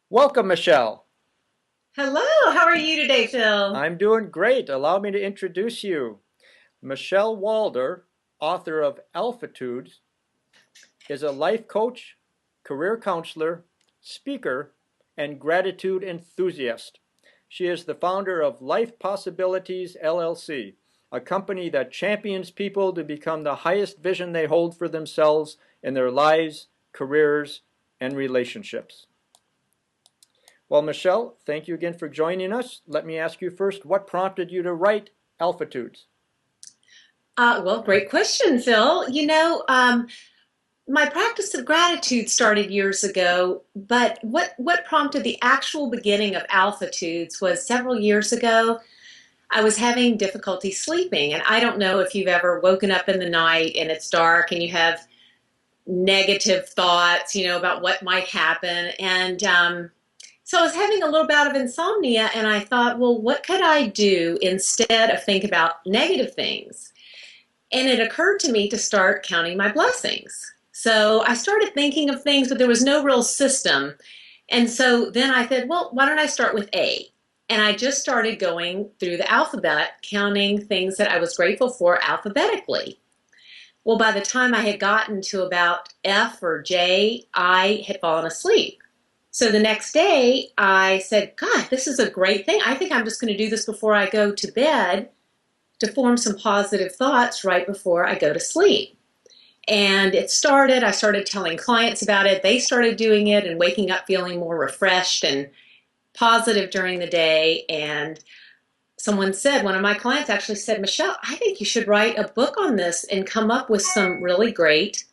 Welcome, Michelle. Hello, how are you today, Phil? I'm doing great. Allow me to introduce you. Michele Wahlder, author of Alphatudes, is a life coach, career counselor, speaker, and gratitude enthusiast. She is the founder of Life Possibilities LLC, a company that champions people to become the highest vision they hold for themselves in their lives, careers, and relationships. Well, Michelle, thank you again for joining us. Let me ask you first, what prompted you to write Alphatudes? Well, great question, Phil. My practice of gratitude started years ago, but what prompted the actual beginning of Alphatudes was several years ago. I was having difficulty sleeping, and I don't know if you've ever woken up in the night and it's dark and you have negative thoughts, about what might happen. So I was having a little bout of insomnia, and I thought, well, what could I do instead of think about negative things? And it occurred to me to start counting my blessings. So I started thinking of things, but there was no real system. And so then I said, well, why don't I start with A? And I just started going through the alphabet, counting things that I was grateful for alphabetically. Well, by the time I had gotten to about F or J, I had fallen asleep. So the next day, I said, God, this is a great thing. I think I'm just going to do this before I go to bed to form some positive thoughts right before I go to sleep. And I started telling clients about it. They started doing it and waking up feeling more refreshed and positive during the day. And one of my clients actually said, Michelle, I think you should write a book on this and come up with some really great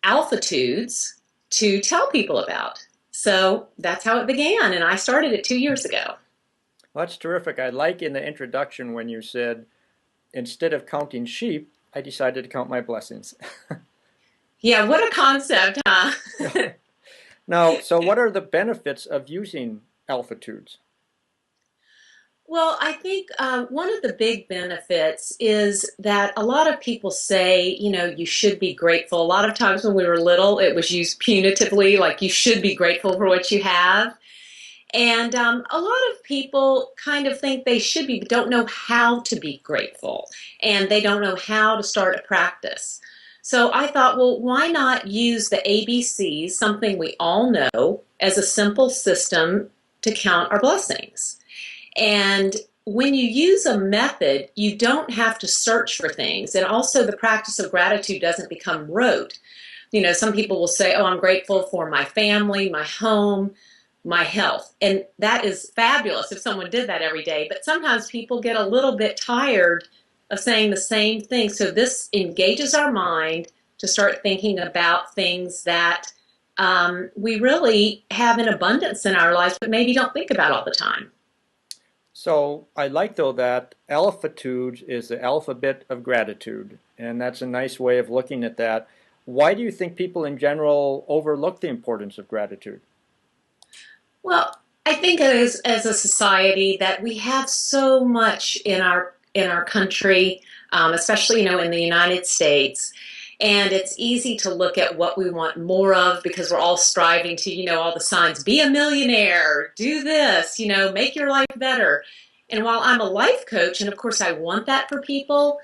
alphatudes to tell people about. So that's how it began. And I started it 2 years ago. Well, that's terrific. I like in the introduction when you said, instead of counting sheep, I decided to count my blessings. Yeah, what a concept, huh? Now, so what are the benefits of using Alphatudes? Well, I think one of the big benefits is that a lot of people say, you should be grateful. A lot of times when we were little, it was used punitively, like you should be grateful for what you have. And a lot of people kind of think they should be, but don't know how to be grateful. And they don't know how to start a practice. So I thought, well, why not use the ABCs, something we all know, as a simple system to count our blessings? And when you use a method, you don't have to search for things. And also, the practice of gratitude doesn't become rote. Some people will say, oh, I'm grateful for my family, my home, my health. And that is fabulous if someone did that every day. But sometimes people get a little bit tired of saying the same thing. So this engages our mind to start thinking about things that we really have in abundance in our lives, but maybe don't think about all the time. So I like though that Alphatudes is the alphabet of gratitude, and that's a nice way of looking at that. Why do you think people in general overlook the importance of gratitude? Well, I think as a society that we have so much in our country, especially in the United States, and it's easy to look at what we want more of because we're all striving to all the signs: be a millionaire, do this, make your life better. And while I'm a life coach, and of course I want that for people,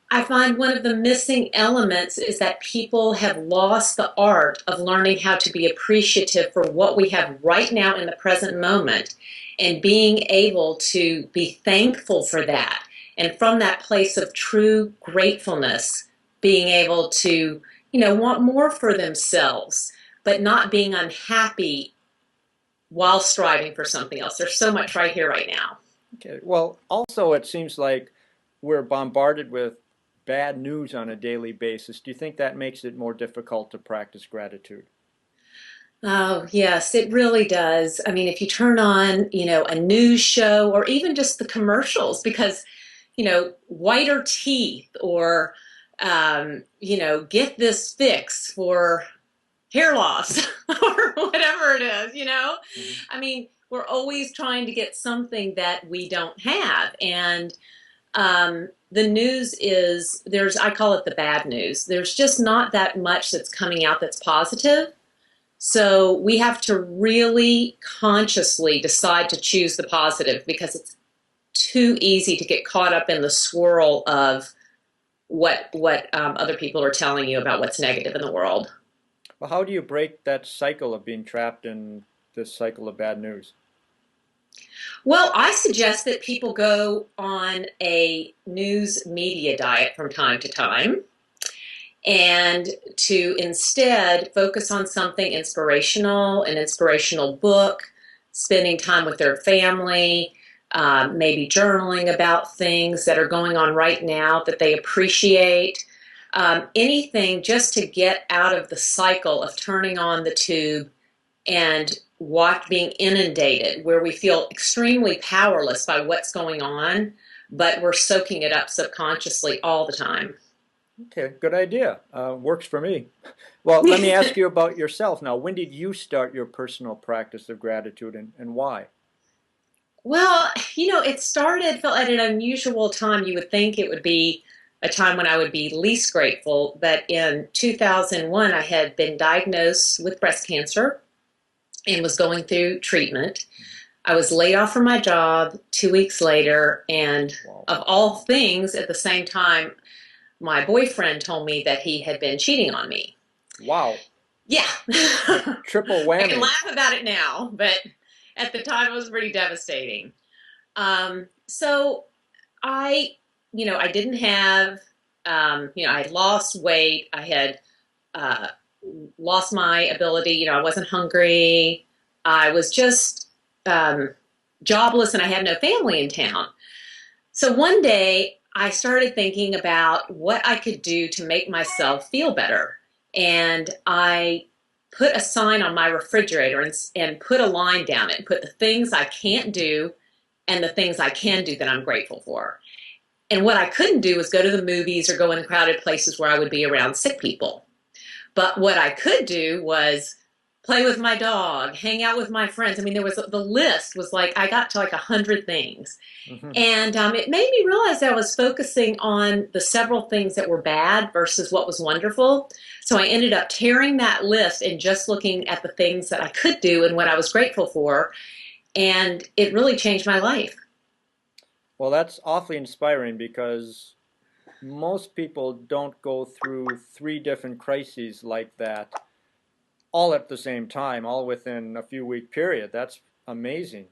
I find one of the missing elements is that people have lost the art of learning how to be appreciative for what we have right now in the present moment and being able to be thankful for that. And from that place of true gratefulness, being able to, want more for themselves, but not being unhappy while striving for something else. There's so much right here, right now. Okay. Well, also it seems like we're bombarded with bad news on a daily basis. Do you think that makes it more difficult to practice gratitude? Oh, yes, it really does. I mean, if you turn on, a news show or even just the commercials, because, whiter teeth or, get this fix for hair loss or whatever it is, Mhm. I mean, we're always trying to get something that we don't have. And the news I call it the bad news. There's just not that much that's coming out that's positive. So we have to really consciously decide to choose the positive because it's too easy to get caught up in the swirl of what other people are telling you about what's negative in the world. Well, how do you break that cycle of being trapped in this cycle of bad news? Well, I suggest that people go on a news media diet from time to time and to instead focus on something inspirational, an inspirational book, spending time with their family, maybe journaling about things that are going on right now that they appreciate. Anything just to get out of the cycle of turning on the tube and being inundated, where we feel extremely powerless by what's going on, but we're soaking it up subconsciously all the time. Okay, good idea. Works for me. Well, let me ask you about yourself now. When did you start your personal practice of gratitude and why? Well, it started, felt at an unusual time. You would think it would be a time when I would be least grateful, but in 2001, I had been diagnosed with breast cancer and was going through treatment. I was laid off from my job 2 weeks later, and Wow. of all things, at the same time, my boyfriend told me that he had been cheating on me. Wow. Yeah. Triple I can whammy. laugh about it now, but at the time it was pretty devastating. So I didn't have, I had lost weight. I had uh, lost my ability. I wasn't hungry. I was just jobless and I had no family in town. So one day I started thinking about what I could do to make myself feel better. And I put a sign on my refrigerator and put a line down it and put the things I can't do and the things I can do that I'm grateful for. And what I couldn't do was go to the movies or go in crowded places where I would be around sick people. But what I could do was play with my dog, hang out with my friends. I mean, the list was like, I got to like 100 things. Mhm. And it made me realize that I was focusing on the several things that were bad versus what was wonderful. So I ended up tearing that list and just looking at the things that I could do and what I was grateful for. And it really changed my life. Well, that's awfully inspiring because most people don't go through three different crises like that all at the same time, all within a few week period. That's amazing.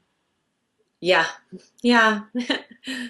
Yeah. Yeah.